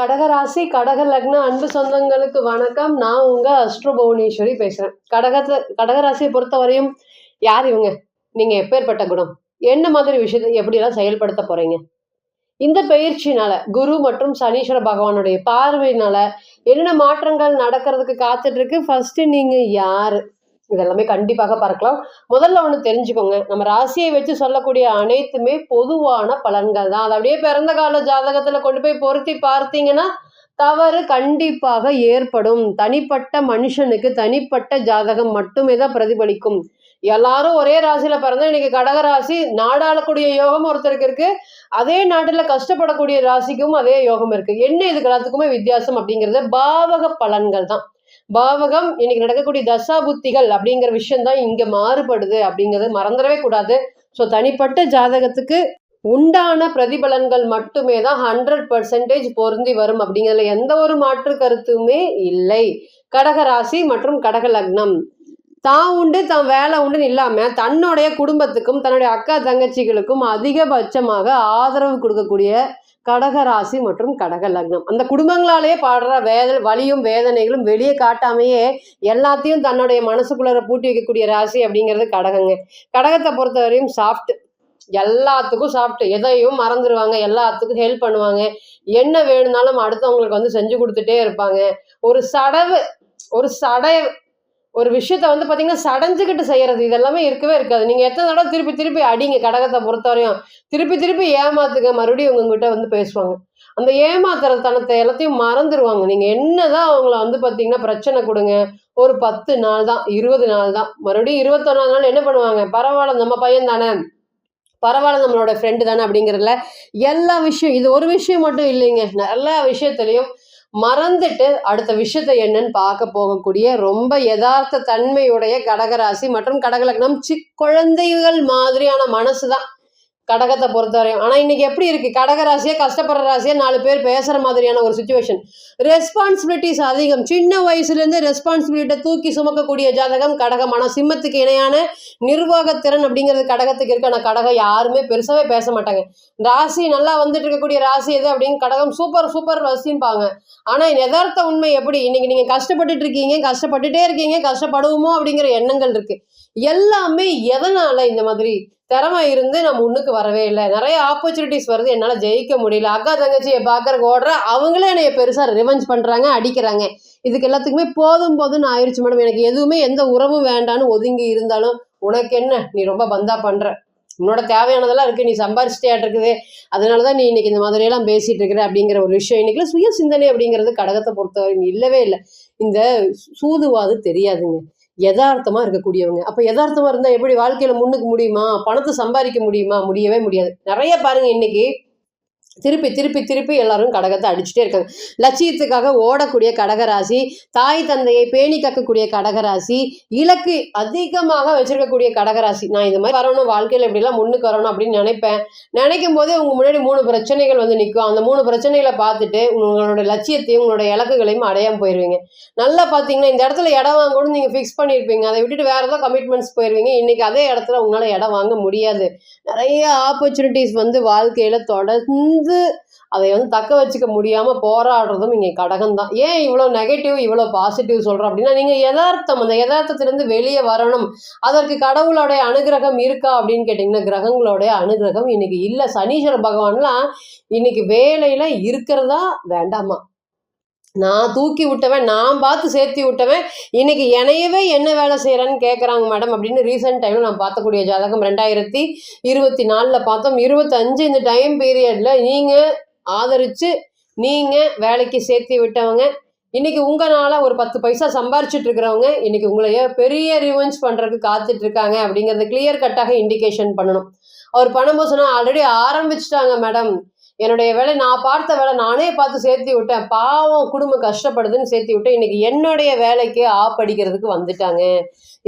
கடகராசி கடக லக்ன அன்பு சொந்தங்களுக்கு வணக்கம். நான் உங்க அஸ்ட்ரோ புவனேஸ்வரி பேசுறேன். கடகராசியை பொறுத்தவரையும் யார் இவங்க? நீங்க எப்பேற்பட்ட குணம்? என்ன மாதிரி விஷயத்தை எப்படியெல்லாம் செயல்படுத்த போறீங்க? இந்த பயிற்சினால குரு மற்றும் சனீஸ்வர பகவானுடைய பார்வையினால என்னென்ன மாற்றங்கள் நடக்கிறதுக்கு காத்துட்டு இருக்கு? ஃபர்ஸ்ட் நீங்க யாரு? இதெல்லாமே கண்டிப்பாக பார்க்கலாம். முதல்ல ஒண்ணு தெரிஞ்சுக்கோங்க. நம்ம ராசியை வச்சு சொல்லக்கூடிய அனைத்துமே பொதுவான பலன்கள் தான். அது அப்படியே பிறந்த கால ஜாதகத்துல கொண்டு போய் பொருத்தி பார்த்தீங்கன்னா, தவறு கண்டிப்பாக ஏற்படும். தனிப்பட்ட மனுஷனுக்கு தனிப்பட்ட ஜாதகம் மட்டுமே தான் பிரதிபலிக்கும். எல்லாரும் ஒரே ராசியில பிறந்தா இன்னைக்கு கடக ராசி நாடாளக்கூடிய யோகம் ஒருத்தருக்கு இருக்கு. அதே நாட்டுல கஷ்டப்படக்கூடிய ராசிக்கும் அதே யோகம் இருக்கு. என்ன இதுக்கு எல்லாத்துக்குமே வித்தியாசம் அப்படிங்கிறது பாவக பலன்கள் தான். பாவகம் இன்னைக்கு நடக்கக்கூடிய தசா புத்திகள் அப்படிங்கிற விஷயம் தான் இங்க மாறுபடுது அப்படிங்கிறது மறந்துடவே கூடாது. ஸோ தனிப்பட்ட ஜாதகத்துக்கு உண்டான பிரதிபலன்கள் மட்டுமே தான் 100% பொருந்தி வரும் அப்படிங்கிறதுல எந்த ஒரு மாற்று கருத்துமே இல்லை. கடக ராசி மற்றும் கடக லக்னம் தான் உண்டு தான் வேலை உண்டுன்னு இல்லாம தன்னுடைய குடும்பத்துக்கும் தன்னுடைய அக்கா தங்கச்சிகளுக்கும் அதிகபட்சமாக ஆதரவு கொடுக்கக்கூடிய கடக ராசி மற்றும் கடக லக்னம் அந்த குடும்பங்களாலேயே பாடுற வலியும் வேதனைகளும் வெளியே காட்டாமையே எல்லாத்தையும் தன்னுடைய மனசுக்குள்ள பூட்டி வைக்கக்கூடிய ராசி அப்படிங்கிறது கடகங்க. கடகத்தை பொறுத்தவரையும் சாஃப்ட், எல்லாத்துக்கும் சாப்பிட்டு எதையும் மறந்துடுவாங்க, எல்லாத்துக்கும் ஹெல்ப் பண்ணுவாங்க, என்ன வேணும்னாலும் அடுத்தவங்களுக்கு வந்து செஞ்சு கொடுத்துட்டே இருப்பாங்க. ஒரு சடை ஒரு விஷயத்த வந்து பார்த்தீங்கன்னா சடைஞ்சுக்கிட்டு செய்யறது இதெல்லாமே இருக்கவே இருக்காது. நீங்கள் எத்தனை தடவை திருப்பி திருப்பி அடிங்க கடகத்தை பொறுத்தவரையும் திருப்பி திருப்பி ஏமாத்துங்க, மறுபடியும் உங்ககிட்ட வந்து பேசுவாங்க. அந்த ஏமாத்துறத்தனத்தை எல்லாத்தையும் மறந்துடுவாங்க. நீங்கள் என்னதான் அவங்கள வந்து பார்த்தீங்கன்னா பிரச்சனை கொடுங்க, ஒரு 10 நாள் தான், 20 நாள் தான், மறுபடியும் 21 நாள் என்ன பண்ணுவாங்க? பரவாயில்ல நம்ம பையன் தானே, பரவாயில்ல நம்மளோட ஃப்ரெண்டு தானே அப்படிங்கிறதுல எல்லா விஷயம், இது ஒரு விஷயம் மட்டும் இல்லைங்க, எல்லா விஷயத்துலையும் மறந்துட்டு அடுத்த விஷயத்தை என்னன்னு பார்க்க போகக்கூடிய ரொம்ப யதார்த்த தன்மையுடைய கடகராசி மற்றும் கடகலக்னம் குழந்தைகள் மாதிரியான மனசுதான் கடகத்தை பொறுத்தவரையும். ஆனா இன்னைக்கு எப்படி இருக்கு? கடகராசியா கஷ்டப்படுற ராசியா 4 பேர் பேசுற மாதிரியான ஒரு சுச்சுவேஷன். ரெஸ்பான்சிபிலிட்டிஸ் அதிகம். சின்ன வயசுல இருந்து ரெஸ்பான்சிபிலிட்டியை தூக்கி சுமக்கக்கூடிய ஜாதகம் கடகம். ஆனா சிம்மத்துக்கு இணையான நிர்வாகத்திறன் அப்படிங்கிறது கடகத்துக்கு இருக்கு. ஆனா கடகம் யாருமே பெருசாவே பேச மாட்டாங்க. ராசி நல்லா வந்துட்டு இருக்கக்கூடிய ராசி எது அப்படின்னு கடகம் சூப்பர் சூப்பர் ராசிம்பாங்க. ஆனா யதார்த்த உண்மை எப்படி? இன்னைக்கு நீங்க கஷ்டப்பட்டுட்டு இருக்கீங்க, கஷ்டப்பட்டுட்டே இருக்கீங்க, கஷ்டப்படுவோமோ அப்படிங்கிற எண்ணங்கள் இருக்கு. எல்லாமே எதனால இந்த மாதிரி திறமை இருந்து நான் முன்னுக்கு வரவே இல்லை, நிறைய ஆப்பர்ச்சுனிட்டிஸ் வருது, என்னால் ஜெயிக்க முடியல, அக்கா தங்கச்சியை பார்க்கறக்கு ஓடுற அவங்களே என்னைய பெருசாக ரிவெஞ்ச் பண்ணுறாங்க, அடிக்கிறாங்க, இதுக்கு எல்லாத்துக்குமே போதும்னு ஆயிடுச்சு மேடம், எனக்கு எதுவுமே எந்த உறவும் வேண்டான்னு ஒதுங்கி இருந்தாலும் உனக்கு என்ன, நீ ரொம்ப பந்தா பண்ணுற, உன்னோட தேவையானதெல்லாம் இருக்குது, நீ சம்பாரிச்சிட்டே இருக்குது, அதனால தான் நீ இன்னைக்கு இந்த மாதிரியெல்லாம் பேசிகிட்டு இருக்கிற அப்படிங்கிற ஒரு விஷயம். இன்றைக்கெல்லாம் சுய சிந்தனை அப்படிங்கிறது கடகத்தை பொறுத்தவரைக்கும் இல்லவே இல்லை. இந்த சூதுவாது தெரியாதுங்க, யதார்த்தமா இருக்கக்கூடியவங்க. அப்ப யதார்த்தமா இருந்தா எப்படி வாழ்க்கையில முன்னுக்கு முடியுமா? பணத்தை சம்பாதிக்க முடியுமா? முடியவே முடியாது. நிறைய பாருங்க இன்னைக்கு திருப்பி திருப்பி திருப்பி எல்லாரும் கடகத்தை அடிச்சுட்டே இருக்காங்க. லட்சியத்துக்காக ஓடக்கூடிய கடகராசி, தாய் தந்தையை பேணி காக்கக்கூடிய கடகராசி, இலக்கு அதிகமாக வச்சிருக்கக்கூடிய கடகராசி. நான் இந்த மாதிரி வரணும், வாழ்க்கையில் எப்படிலாம் முன்னுக்கு வரணும் அப்படின்னு நினைக்கும் போதே உங்க முன்னாடி 3 பிரச்சனைகள் வந்து நிற்கும். அந்த 3 பிரச்சனைகளை பார்த்துட்டு உங்களோட லட்சியத்தையும் உங்களோட இலக்குகளையும் அடையாம போயிடுவீங்க. நல்லா பார்த்தீங்கன்னா இந்த இடத்துல இடம் வாங்கணும்னு நீங்க ஃபிக்ஸ் பண்ணியிருப்பீங்க, அதை விட்டுட்டு வேற ஏதாவது கமிட்மெண்ட்ஸ் போயிருவீங்க. இன்னைக்கு அதே இடத்துல உங்களால இடம் வாங்க முடியாது. நிறைய ஆப்பர்ச்சுனிட்டிஸ் வந்து வாழ்க்கையில தொடர்ந்து அதை வந்து தக்க வச்சுக்க முடியாம போராடுறதும் இங்க கடகம் தான். ஏன் இவ்வளவு நெகட்டிவ் இவ்வளவு பாசிட்டிவ் சொல்றோம் அப்படின்னா, நீங்க யதார்த்தம், அந்த யதார்த்தத்திலிருந்து வெளியே வரணும். அதற்கு கடவுளோடைய அனுகிரகம் இருக்கா அப்படின்னு கேட்டீங்கன்னா, கிரகங்களுடைய அனுகிரகம் இன்னைக்கு இல்ல. சனீஸ்வர பகவான்லாம் இன்னைக்கு வேலையில இருக்கிறதா வேண்டாமா, நான் தூக்கி விட்டவன், நான் பார்த்து சேர்த்தி விட்டவன், இன்னைக்கு என்னையவே என்ன வேலை செய்யறேன்னு கேட்குறாங்க மேடம் அப்படின்னு ரீசெண்ட் டைம்ல நான் பார்த்தக்கூடிய ஜாதகம் 2024 பார்த்தோம். 25 இந்த டைம் பீரியட்ல நீங்க ஆதரிச்சு நீங்க வேலைக்கு சேர்த்தி விட்டவங்க, இன்னைக்கு உங்களால ஒரு 10 பைசா சம்பாரிச்சுட்டு இருக்கிறவங்க இன்னைக்கு உங்களைய பெரிய ரிவெஞ்ச் பண்றதுக்கு காத்துட்டு இருக்காங்க அப்படிங்கறது கிளியர் கட்டாக இண்டிகேஷன் பண்ணணும். அவர் பண்ணும்போது சொன்னா ஆல்ரெடி ஆரம்பிச்சுட்டாங்க மேடம், என்னுடைய வேலை நான் பார்த்த வேலை நானே பார்த்து சேர்த்தி விட்டேன், பாவம் குடும்பம் கஷ்டப்படுதுன்னு சேர்த்தி விட்டேன், இன்னைக்கு என்னுடைய வேலைக்கு அடிக்கிறதுக்கு வந்துட்டாங்க,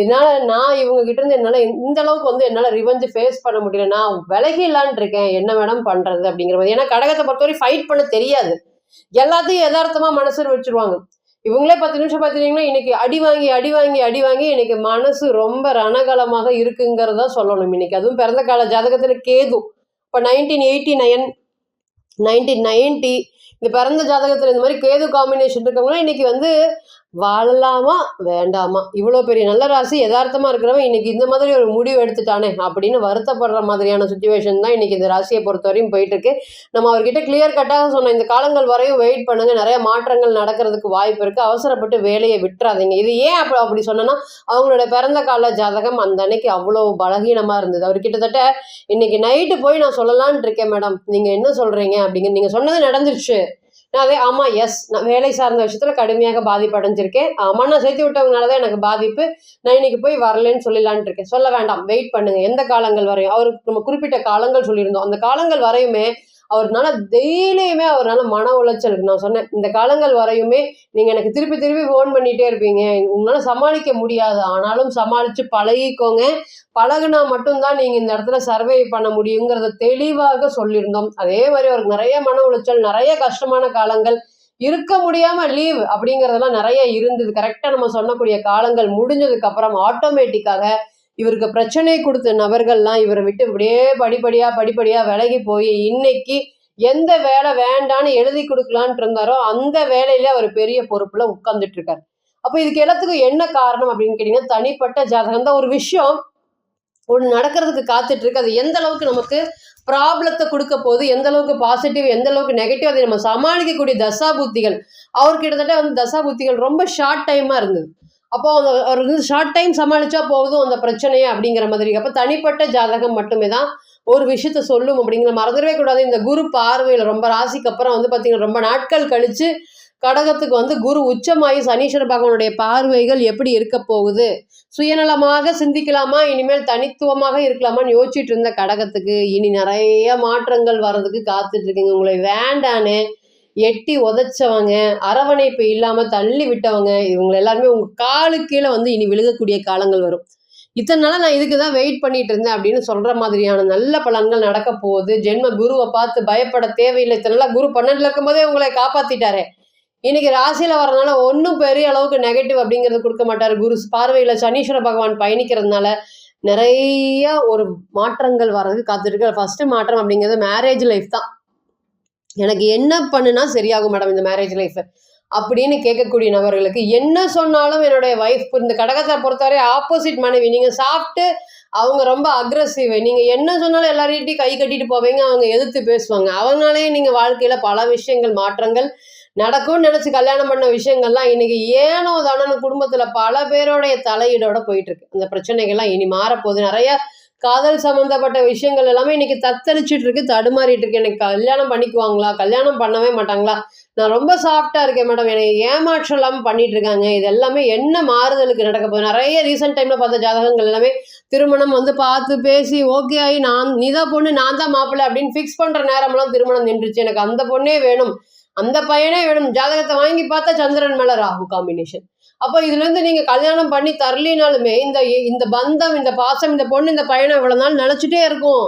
இதனால நான் இவங்க கிட்ட இருந்து என்னால இந்த அளவுக்கு வந்து என்னால ரிவெஞ்ச் ஃபேஸ் பண்ண முடியல, நான் விலகிலான் இருக்கேன், என்ன மேடம் பண்றது அப்படிங்கிற மாதிரி. ஏன்னா கடகத்தை பொறுத்தவரை ஃபைட் பண்ண தெரியாது, எல்லாத்தையும் யதார்த்தமா மனசுல வச்சிருவாங்க. இவங்களே 10 நிமிஷம் பார்த்தீங்கன்னா இன்னைக்கு அடி வாங்கி இன்னைக்கு மனசு ரொம்ப ரணகலமாக இருக்குங்கிறதா சொல்லணும். இன்னைக்கு அதுவும் பிறந்த கால ஜாதகத்துல கேது இப்போ 1989 1990 இந்த பிறந்த ஜாதகத்துல இந்த மாதிரி கேது காம்பினேஷன் இருக்கவங்க இன்னைக்கு வந்து வாழலாமா வேண்டாமா, இவ்வளோ பெரிய நல்ல ராசி யதார்த்தமா இருக்கிறவன் இன்னைக்கு இந்த மாதிரி ஒரு முடிவு எடுத்துட்டானே அப்படின்னு வருத்தப்படுற மாதிரியான சுச்சுவேஷன் தான் இன்னைக்கு இந்த ராசியை பொறுத்தவரையும் போயிட்டு இருக்கு. நம்ம அவர்கிட்ட கிளியர் கட்டாக சொன்ன இந்த காலங்கள் வரையும் வெயிட் பண்ணுங்க, நிறைய மாற்றங்கள் நடக்கிறதுக்கு வாய்ப்பு இருக்கு, அவசரப்பட்டு வேலையை விட்டுறாதீங்க. இது ஏன் அப்படி சொன்னா, அவங்களோட பிறந்த கால ஜாதகம் அந்த அன்னைக்கு அவ்வளோ பலகீனமா இருந்தது. அவர் கிட்டத்தட்ட இன்னைக்கு நைட்டு போய் நான் சொல்லலான் இருக்கேன், மேடம் நீங்க என்ன சொல்றீங்க அப்படிங்க, நீங்க சொன்னது நடந்துருச்சு, நான் அதே ஆமாம் எஸ் நான் வேலை சார்ந்த விஷயத்தில் கடுமையாக பாதிப்பு அடைஞ்சிருக்கேன், ஆமாம் நான் சேர்த்து விட்டவங்கனால தான் எனக்கு பாதிப்பு, நான் இன்னைக்கு போய் வரலன்னு சொல்லலான் இருக்கேன். சொல்ல வேண்டாம், வெயிட் பண்ணுங்க. எந்த காலங்கள் வரையும் அவருக்கு நம்ம குறிப்பிட்ட காலங்கள் சொல்லியிருந்தோம், அந்த காலங்கள் வரையுமே அவர்னால டெய்லியுமே அவரால் மன உளைச்சல் இருக்கு. நான் சொன்னேன் இந்த காலங்கள் வரையுமே நீங்கள் எனக்கு திருப்பி திருப்பி ஃபோன் பண்ணிகிட்டே இருப்பீங்க, உங்களால் சமாளிக்க முடியாது, ஆனாலும் சமாளித்து பழகிக்கோங்க, பழகுனா மட்டும்தான் நீங்கள் இந்த இடத்துல சர்வை பண்ண முடியுங்கிறத தெளிவாக சொல்லியிருந்தோம். அதே மாதிரி அவருக்கு நிறைய மன உளைச்சல், நிறைய கஷ்டமான காலங்கள், இருக்க முடியாம லீவ் அப்படிங்கிறதெல்லாம் நிறைய இருந்தது. கரெக்டாக நம்ம சொல்லக்கூடிய காலங்கள் முடிஞ்சதுக்கு அப்புறம் ஆட்டோமேட்டிக்காக இவருக்கு பிரச்சனை கொடுத்த நபர்கள்லாம் இவரை விட்டு இப்படியே படிப்படியா விலகி போய் இன்னைக்கு எந்த வேலை வேண்டான்னு எழுதி கொடுக்கலான்ட்டு இருந்தாரோ அந்த வேலையில அவர் பெரிய பொறுப்புல உட்கார்ந்துட்டு இருக்காரு. அப்ப இதுக்கு எல்லாத்துக்கும் என்ன காரணம் அப்படின்னு கேட்டீங்கன்னா, தனிப்பட்ட ஜாதகம் தான். ஒரு விஷயம் ஒன்று நடக்கிறதுக்கு காத்துட்டு இருக்கு, அது எந்த அளவுக்கு நமக்கு ப்ராப்ளத்தை கொடுக்க போகுது, எந்த அளவுக்கு பாசிட்டிவ் எந்த அளவுக்கு நெகட்டிவ், அதை நம்ம சமாளிக்கக்கூடிய தசாபுத்திகள் அவர் கிட்டத்தட்ட வந்து தசாபுத்திகள் ரொம்ப ஷார்ட் டைமா இருந்தது. அப்போ அவர் வந்து ஷார்ட் டைம் சமாளிச்சா போதும் அந்த பிரச்சனையை அப்படிங்கிற மாதிரி. அப்போ தனிப்பட்ட ஜாதகம் மட்டுமே தான் ஒரு விஷயத்த சொல்லும் அப்படிங்கிற மறந்துடவே கூடாது. இந்த குரு பார்வையில் ரொம்ப ராசிக்கு அப்புறம் வந்து பார்த்தீங்கன்னா ரொம்ப நாட்கள் கழிச்சு கடகத்துக்கு வந்து குரு உச்சமாகி சனீஸ்வர பகவானுடைய பார்வைகள் எப்படி இருக்க போகுது, சுயநலமாக சிந்திக்கலாமா இனிமேல் தனித்துவமாக இருக்கலாமான்னு யோசிச்சுட்டு இருந்த கடகத்துக்கு இனி நிறைய மாற்றங்கள் வர்றதுக்கு காத்துட்டு இருக்குங்க. உங்களை வேண்டான்னு எட்டி உதைச்சவங்க, அரவணைப்பு இல்லாம தள்ளி விட்டவங்க, இவங்க எல்லாருமே உங்க காலு கீழே வந்து இனி விழுகக்கூடிய காலங்கள் வரும். இத்தனை நாளா நான் இதுக்கு தான் வெயிட் பண்ணிட்டு இருந்தேன் அப்படின்னு சொல்ற மாதிரியான நல்ல பலன்கள் நடக்க போகுது. ஜென்ம குருவை பார்த்து பயப்பட தேவையில்லை. இத்தனை நாளா குரு 12ல இருக்கும் போதே உங்களை காப்பாத்திட்டாரு. இன்னைக்கு ராசியில வரதுனால ஒன்றும் பெரிய அளவுக்கு நெகட்டிவ் அப்படிங்கிறது கொடுக்க மாட்டாரு. குரு பார்வையில சனீஸ்வர பகவான் பயணிக்கிறதுனால நிறைய ஒரு மாற்றங்கள் வர்றதுக்கு காத்துட்டு. ஃபர்ஸ்ட் மாற்றம் அப்படிங்கிறது மேரேஜ் லைஃப் தான். எனக்கு என்ன பண்ணுனா சரியாகும் மேடம் இந்த மேரேஜ் லைஃப் அப்படின்னு கேட்கக்கூடிய நபர்களுக்கு என்ன சொன்னாலும் என்னுடைய வைஃப், இந்த கடகத்தை பொறுத்தவரை ஆப்போசிட் மனைவி, நீங்கள் சாப்பிட்டு அவங்க ரொம்ப அக்ரெசிவ், நீங்கள் என்ன சொன்னாலும் எல்லார்கிட்டையும் கை கட்டிட்டு போவீங்க, அவங்க எதிர்த்து பேசுவாங்க, அவங்களாலேயே நீங்கள் வாழ்க்கையில் பல விஷயங்கள் மாற்றங்கள் நடக்கும்னு நினச்சி கல்யாணம் பண்ண விஷயங்கள்லாம் இன்னைக்கு ஏனோ தானோ குடும்பத்தில் பல பேரோடைய தலையீடோட போயிட்டு இருக்கு. அந்த பிரச்சனைகள்லாம் இனி மாறப்போகுது. நிறைய காதல் சம்மந்தப்பட்ட விஷயங்கள் எல்லாமே இன்னைக்கு தத்தளிச்சுட்டு இருக்கு, தடுமாறிட்டு இருக்கு. எனக்கு கல்யாணம் பண்ணிக்குவாங்களா, கல்யாணம் பண்ணவே மாட்டாங்களா, நான் ரொம்ப சாஃப்டா இருக்கேன் மேடம், எனக்கு ஏமாற்றம் இல்லாமல் பண்ணிட்டு இருக்காங்க, இது எல்லாமே என்ன மாறுதலுக்கு நடக்க போகுது. நிறைய ரீசெண்ட் டைம்ல பார்த்த ஜாதகங்கள் எல்லாமே திருமணம் வந்து பார்த்து பேசி ஓகே ஆகி நீ தான் பொண்ணு நான் தான் மாப்பிள்ளை அப்படின்னு ஃபிக்ஸ் பண்ற நேரமெல்லாம் திருமணம் நின்றுச்சு. எனக்கு அந்த பொண்ணே வேணும், அந்த பையனே வேணும். ஜாதகத்தை வாங்கி பார்த்தா சந்திரன் மேல ராகு காம்பினேஷன். அப்போ இதுல இருந்து நீங்க கல்யாணம் பண்ணி தரலினாலுமே இந்த பந்தம், இந்த பாசம், இந்த பொண்ணு, இந்த பையனை இவ்வளவு நாள் நினைச்சிட்டே இருக்கும்.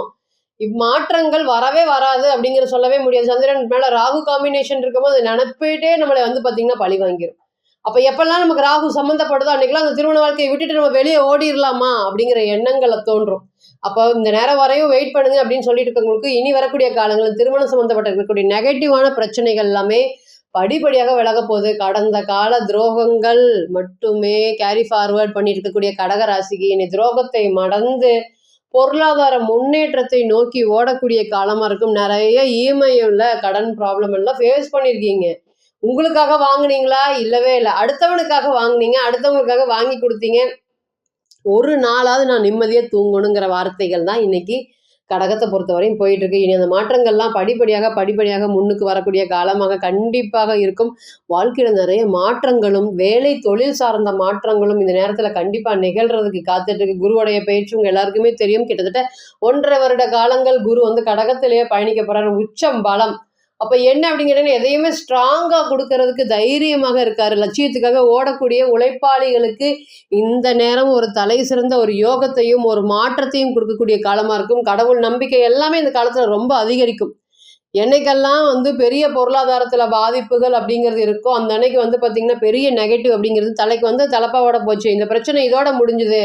மாற்றங்கள் வரவே வராது அப்படிங்கிற சொல்லவே முடியாது. சந்திரன் மேல ராகு காம்பினேஷன் இருக்கும்போது நினைப்பிட்டே நம்மளை வந்து பாத்தீங்கன்னா பழி வாங்கிடும். அப்ப எப்பெல்லாம் நமக்கு ராகு சம்மந்தப்படுதோ அன்னைக்கெல்லாம் அந்த திருமண வாழ்க்கையை விட்டுட்டு நம்ம வெளியே ஓடிடலாமா அப்படிங்கிற எண்ணங்களை தோன்றும். அப்போ இந்த நேரம் வரையும் வெயிட் பண்ணுங்க அப்படின்னு சொல்லிட்டு இருக்கவங்களுக்கு இனி வரக்கூடிய காலங்களில் திருமணம் சம்மந்தப்பட்ட இருக்கக்கூடிய நெகட்டிவான பிரச்சனைகள் எல்லாமே படிப்படியாக விலக போகுது. கடந்த கால துரோகங்கள் மட்டுமே கேரி ஃபார்வர்ட் பண்ணிட்டு இருக்கக்கூடிய கடகராசிக்கு இனி துரோகத்தை மடந்து பொருளாதார முன்னேற்றத்தை நோக்கி ஓடக்கூடிய காலமா இருக்கும். நிறைய இஎம்ஐல கடன் ப்ராப்ளம் எல்லாம் ஃபேஸ் பண்ணியிருக்கீங்க. உங்களுக்காக வாங்குனீங்களா? இல்லவே இல்லை. அடுத்தவனுக்காக வாங்குனீங்க, அடுத்தவங்களுக்காக வாங்கி கொடுத்தீங்க. ஒரு நாளாவது நான் நிம்மதியாக தூங்கணுங்கிற வார்த்தைகள் தான் இன்னைக்கு கடகத்தை பொறுத்தவரையும் போயிட்டு இருக்கு. இனி அந்த மாற்றங்கள்லாம் படிப்படியாக முன்னுக்கு வரக்கூடிய காலமாக கண்டிப்பாக இருக்கும். வாழ்க்கையில நிறைய மாற்றங்களும் வேலை தொழில் சார்ந்த மாற்றங்களும் இந்த நேரத்துல கண்டிப்பா நிகழ்றதுக்கு காத்துட்டு இருக்கு. குருவுடைய பயிற்சி உங்க எல்லாருக்குமே தெரியும். கிட்டத்தட்ட 1.5 வருட காலங்கள் குரு வந்து கடகத்திலேயே பயணிக்க போறாரு. உச்சம் பலம். அப்ப என்ன அப்படிங்கிறேன்னு எதையுமே ஸ்ட்ராங்கா கொடுக்கறதுக்கு தைரியமாக இருக்காரு. லட்சியத்துக்காக ஓடக்கூடிய உழைப்பாளிகளுக்கு இந்த நேரம் ஒரு தலை சிறந்த ஒரு யோகத்தையும் ஒரு மாற்றத்தையும் கொடுக்கக்கூடிய காலமா இருக்கும். கடவுள் நம்பிக்கை எல்லாமே இந்த காலத்துல ரொம்ப அதிகரிக்கும். என்னைக்கெல்லாம் வந்து பெரிய பொருளாதாரத்துல பாதிப்புகள் அப்படிங்கிறது இருக்கோ அந்த அன்னைக்கு வந்து பாத்தீங்கன்னா பெரிய நெகட்டிவ் அப்படிங்கிறது தலைக்கு வந்து தலப்பாவோட போச்சு, இந்த பிரச்சனை இதோட முடிஞ்சுது,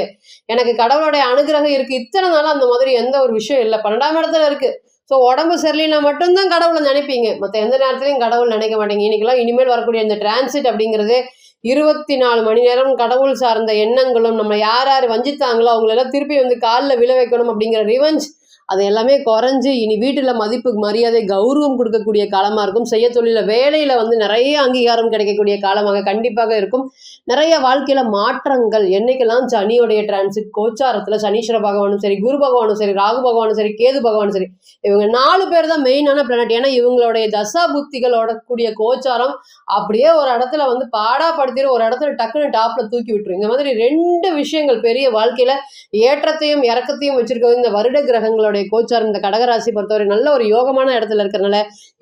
எனக்கு கடவுளுடைய அனுகிரகம் இருக்கு. இத்தனை நாளா அந்த மாதிரி எந்த ஒரு விஷயம் இல்லை. 12ஆம் இடத்துல இருக்கு, ஸோ உடம்பு சரியில்லைனா மட்டும்தான் கடவுளை நினைப்பீங்க. மற்ற எந்த நேரத்துலையும் கடவுள் நினைக்க மாட்டீங்க. இன்னைக்கெல்லாம் இனிமேல் வரக்கூடிய இந்த டிரான்சிட் அப்படிங்கிறது 24 மணி நேரம் கடவுள் சார்ந்த எண்ணங்களும், நம்ம யார் யார் வஞ்சித்தாங்களோ அவங்களெல்லாம் திருப்பி வந்து காலில் விழ வைக்கணும் அப்படிங்கிற ரிவெஞ்ச் அது எல்லாமே குறைஞ்சு இனி வீட்டில் மதிப்பு மரியாதை கௌரவம் கொடுக்கக்கூடிய காலமாக இருக்கும். செய்ய தொழில வேலையில் வந்து நிறைய அங்கீகாரம் கிடைக்கக்கூடிய காலமாக கண்டிப்பாக இருக்கும். நிறைய வாழ்க்கையில் மாற்றங்கள் என்னைக்கெல்லாம் சனியோடைய டிரான்சிட் கோச்சாரத்தில் சனீஸ்வர பகவானும் சரி, குரு பகவானும் சரி, ராகு பகவானும் சரி, கேது பகவானும் சரி, இவங்க 4 பேர் தான் மெயினான பிளானட். ஏன்னா இவங்களுடைய தசா புத்திகளோட கூடிய கோச்சாரம் அப்படியே ஒரு இடத்துல வந்து பாடாப்படுத்திடும், ஒரு இடத்துல டக்குன்னு டாப்ல தூக்கி விட்டுரும். இந்த மாதிரி 2 விஷயங்கள் பெரிய வாழ்க்கையில ஏற்றத்தையும் இறக்கத்தையும் வச்சிருக்கிறது இந்த வருட கிரகங்களுடைய கோச்சாரம். இந்த கடகராசி பொறுத்தவரை நல்ல ஒரு யோகமான இடத்துல இருக்கிறதுனால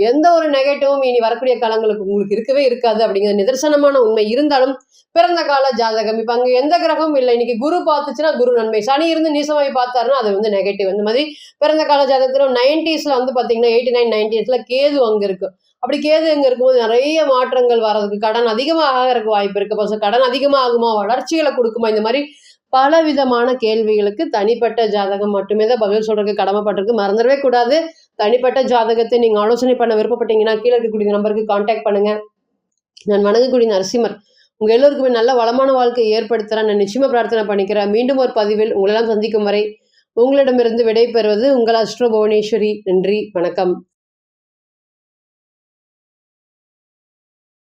எந்த ஒரு நெகட்டிவும் இனி வரக்கூடிய காலங்களுக்கு உங்களுக்கு இருக்கவே இருக்காது அப்படிங்கிறது நிதர்சனமான உண்மை. இருந்தாலும் பிறந்த கால ஜாதகம் இப்ப அங்க எந்த கிரகமும் இல்லை. இன்னைக்கு குரு பார்த்துச்சுன்னா குரு நன்மை, சனி இருந்து நீசமாய் பார்த்தாருன்னா அது வந்து நெகட்டிவ். இந்த மாதிரி பிறந்த கால ஜாதகத்துல 90ஸ்ல வந்து பாத்தீங்கன்னா 89 90ஸ்ல கேது அங்க இருக்கு. அப்படி கேது அங்க இருக்கும்போது நிறைய மாற்றங்கள் வர்றதுக்கு, கடன் அதிகமாக ஆகிறதுக்கு வாய்ப்பு இருக்கு. இப்போ கடன் அதிகமாகுமா, வளர்ச்சிகளை கொடுக்குமா, இந்த மாதிரி பல விதமான கேள்விகளுக்கு தனிப்பட்ட ஜாதகம் மட்டுமே தான் பதில் சொல்றதுக்கு கடமைப்பட்டிருக்கு. மறந்துடவே கூடாது. தனிப்பட்ட ஜாதகத்தை நீங்க ஆலோசனை பண்ண விருப்பப்பட்டீங்கன்னா கீழே இருக்கக்கூடிய நம்பருக்கு கான்டாக்ட் பண்ணுங்க. நான் வணங்கக்கூடிய நரசிம்மர் உங்க எல்லோருக்குமே நல்ல வளமான வாழ்க்கை ஏற்படுத்துறேன் நான் நிச்சயமா பிரார்த்தனை பண்ணிக்கிறேன். மீண்டும் ஒரு பதிவில் உங்களெல்லாம் சந்திக்கும் வரை உங்களிடமிருந்து விடை பெறுவது உங்கள் அஸ்ட்ரோ புவனேஸ்வரி. நன்றி, வணக்கம்.